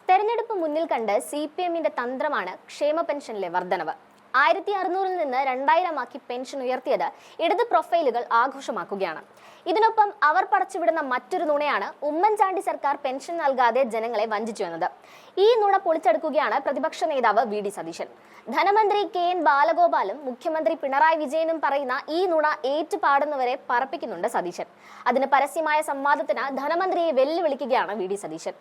തെരഞ്ഞെടുപ്പ് മുന്നിൽ കണ്ട് CPM-ന്റെ തന്ത്രമാണ് ക്ഷേമ പെൻഷനിലെ വർധനവ്. 1600-ൽ നിന്ന് 2000-ആക്കി പെൻഷൻ ഉയർത്തിയത് ഇടത് പ്രൊഫൈലുകൾ ആഘോഷമാക്കുകയാണ്. ഇതിനൊപ്പം അവർ പടച്ചുവിടുന്ന മറ്റൊരു നുണയാണ് ഉമ്മൻചാണ്ടി സർക്കാർ പെൻഷൻ നൽകാതെ ജനങ്ങളെ വഞ്ചിച്ചു എന്നത്. ഈ നുണ പൊളിച്ചെടുക്കുകയാണ് പ്രതിപക്ഷ നേതാവ് VD സതീശൻ. ധനമന്ത്രി KN ബാലഗോപാലും മുഖ്യമന്ത്രി പിണറായി വിജയനും പറയുന്ന ഈ നുണ ഏറ്റുപാടുന്നവരെ പറപ്പിക്കുന്നുണ്ട് സതീശൻ. അതിന് പരസ്യമായ സംവാദത്തിന് ധനമന്ത്രിയെ വെല്ലുവിളിക്കുകയാണ് VD സതീശൻ.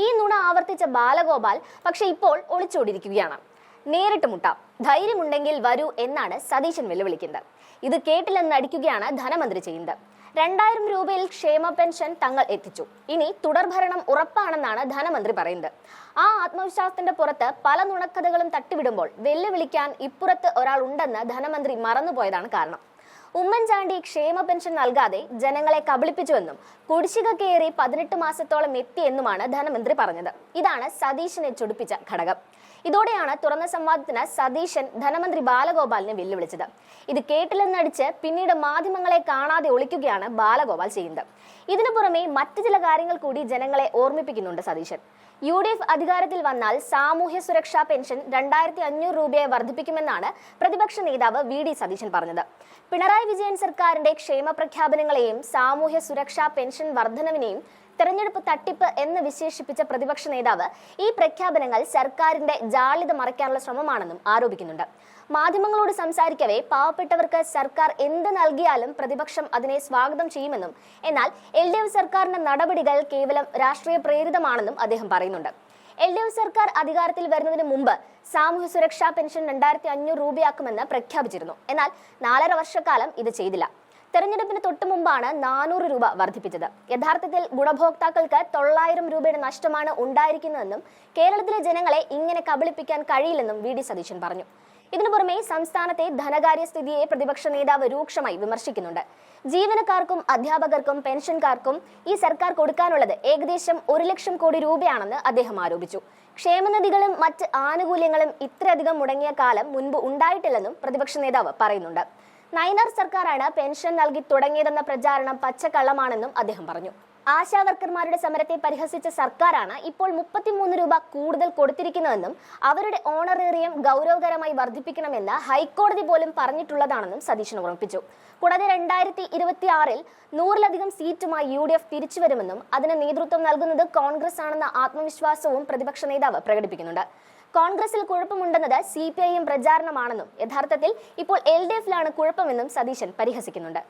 ഈ നുണ ആവർത്തിച്ച ബാലഗോപാൽ പക്ഷെ ഇപ്പോൾ ഒളിച്ചോടിയിരിക്കുകയാണ്. നേരിട്ട് മുട്ടാം, ധൈര്യമുണ്ടെങ്കിൽ വരൂ എന്നാണ് സതീശൻ വെല്ലുവിളിക്കുന്നത്. ഇത് കേട്ടില്ലെന്ന് അടിക്കുകയാണ് ധനമന്ത്രി ചെയ്യുന്നത്. 2000 രൂപയിൽ ക്ഷേമ പെൻഷൻ തങ്ങൾ എത്തിച്ചു, ഇനി തുടർഭരണം ഉറപ്പാണെന്നാണ് ധനമന്ത്രി പറയുന്നത്. ആ ആത്മവിശ്വാസത്തിന്റെ പുറത്ത് പല നുണക്കഥകളും തട്ടിവിടുമ്പോൾ വെല്ലുവിളിക്കാൻ ഇപ്പുറത്ത് ഒരാൾ ഉണ്ടെന്ന് ധനമന്ത്രി മറന്നുപോയതാണ് കാരണം. ഉമ്മൻചാണ്ടി ക്ഷേമ പെൻഷൻ നൽകാതെ ജനങ്ങളെ കബളിപ്പിച്ചുവെന്നും കുടിശ്ശിക കയറി 18 മാസത്തോളം എത്തിയെന്നുമാണ് ധനമന്ത്രി പറഞ്ഞത്. ഇതാണ് സതീശനെ ചൊടിപ്പിച്ച ഘടകം. ഇതോടെയാണ് തുറന്ന സംവാദത്തിന് സതീശൻ ധനമന്ത്രി ബാലഗോപാലിനെ വെല്ലുവിളിച്ചത്. ഇത് കേട്ടില്ലെന്നടിച്ച് പിന്നീട് മാധ്യമങ്ങളെ കാണാതെ ഒളിക്കുകയാണ് ബാലഗോപാൽ ചെയ്യുന്നത്. ഇതിനു പുറമെ മറ്റു ചില കാര്യങ്ങൾ കൂടി ജനങ്ങളെ ഓർമ്മിപ്പിക്കുന്നുണ്ട് സതീശൻ. UDF അധികാരത്തിൽ വന്നാൽ സാമൂഹ്യ സുരക്ഷാ പെൻഷൻ 2500 രൂപയെ വർദ്ധിപ്പിക്കുമെന്നാണ് പ്രതിപക്ഷ നേതാവ് VD സതീശൻ പറഞ്ഞത്. പിണറായി വിജയൻ സർക്കാരിന്റെ ക്ഷേമ പ്രഖ്യാപനങ്ങളെയും സാമൂഹ്യ സുരക്ഷാ പെൻഷൻ വർധനവിനെയും തെരഞ്ഞെടുപ്പ് തട്ടിപ്പ് എന്ന് വിശേഷിപ്പിച്ച പ്രതിപക്ഷ നേതാവ് ഈ പ്രഖ്യാപനങ്ങൾ സർക്കാരിന്റെ ജാള്യത മറയ്ക്കാനുള്ള ശ്രമമാണെന്നും ആരോപിക്കുന്നുണ്ട്. മാധ്യമങ്ങളോട് സംസാരിക്കവേ പാവപ്പെട്ടവർക്ക് സർക്കാർ എന്ത് നൽകിയാലും പ്രതിപക്ഷം അതിനെ സ്വാഗതം ചെയ്യുമെന്നും എന്നാൽ LDF സർക്കാരിന്റെ നടപടികൾ കേവലം രാഷ്ട്രീയ പ്രേരിതമാണെന്നും അദ്ദേഹം പറയുന്നുണ്ട്. LDF സർക്കാർ അധികാരത്തിൽ വരുന്നതിന് മുമ്പ് സാമൂഹ്യ സുരക്ഷാ പെൻഷൻ 2500 രൂപയാക്കുമെന്ന് പ്രഖ്യാപിച്ചിരുന്നു. എന്നാൽ 4.5 വർഷക്കാലം ഇത് ചെയ്തില്ല. തെരഞ്ഞെടുപ്പിന് തൊട്ടു മുമ്പാണ് 400 രൂപ വർദ്ധിപ്പിച്ചത്. യഥാർത്ഥത്തിൽ ഗുണഭോക്താക്കൾക്ക് 900 രൂപയുടെ നഷ്ടമാണ് ഉണ്ടായിരിക്കുന്നതെന്നും കേരളത്തിലെ ജനങ്ങളെ ഇങ്ങനെ കബളിപ്പിക്കാൻ കഴിയില്ലെന്നും VD സതീശൻ പറഞ്ഞു. ഇതിനു പുറമെ സംസ്ഥാനത്തെ ധനകാര്യ സ്ഥിതിയെ പ്രതിപക്ഷ നേതാവ് രൂക്ഷമായി വിമർശിക്കുന്നുണ്ട്. ജീവനക്കാർക്കും അധ്യാപകർക്കും പെൻഷൻകാർക്കും ഈ സർക്കാർ കൊടുക്കാനുള്ളത് ഏകദേശം 1 ലക്ഷം കോടി രൂപയാണെന്ന് അദ്ദേഹം ആരോപിച്ചു. ക്ഷേമനിധികളും മറ്റ് ആനുകൂല്യങ്ങളും ഇത്രയധികം മുടങ്ങിയ കാലം മുൻപ് ഉണ്ടായിട്ടില്ലെന്നും പ്രതിപക്ഷ നേതാവ് പറയുന്നുണ്ട്. നയനാർ സർക്കാരാണ് പെൻഷൻ നൽകി തുടങ്ങിയതെന്ന പ്രചാരണം പച്ചക്കള്ളമാണെന്നും അദ്ദേഹം പറഞ്ഞു. ആശാവർക്കർമാരുടെ സമരത്തെ പരിഹസിച്ച സർക്കാരാണ് ഇപ്പോൾ 33 രൂപ കൂടുതൽ കൊടുത്തിരിക്കുന്നതെന്നും അവരുടെ ഓണറേറിയം ഗൗരവകരമായി വർദ്ധിപ്പിക്കണമെന്ന് ഹൈക്കോടതി പോലും പറഞ്ഞിട്ടുള്ളതാണെന്നും സതീശൻ ഓർമ്മിപ്പിച്ചു. കൂടാതെ 2026-ൽ 100-ലധികം സീറ്റുമായി UDF തിരിച്ചുവരുമെന്നും അതിന് നേതൃത്വം നൽകുന്നത് കോൺഗ്രസ് ആണെന്ന ആത്മവിശ്വാസവും പ്രതിപക്ഷ നേതാവ് പ്രകടിപ്പിക്കുന്നുണ്ട്. കോൺഗ്രസിൽ കുഴപ്പമുണ്ടെന്നത് CPIM പ്രചാരണമാണെന്നും യഥാർത്ഥത്തിൽ ഇപ്പോൾ LDF-ലാണ് കുഴപ്പമെന്നും സതീശൻ പരിഹസിക്കുന്നുണ്ട്.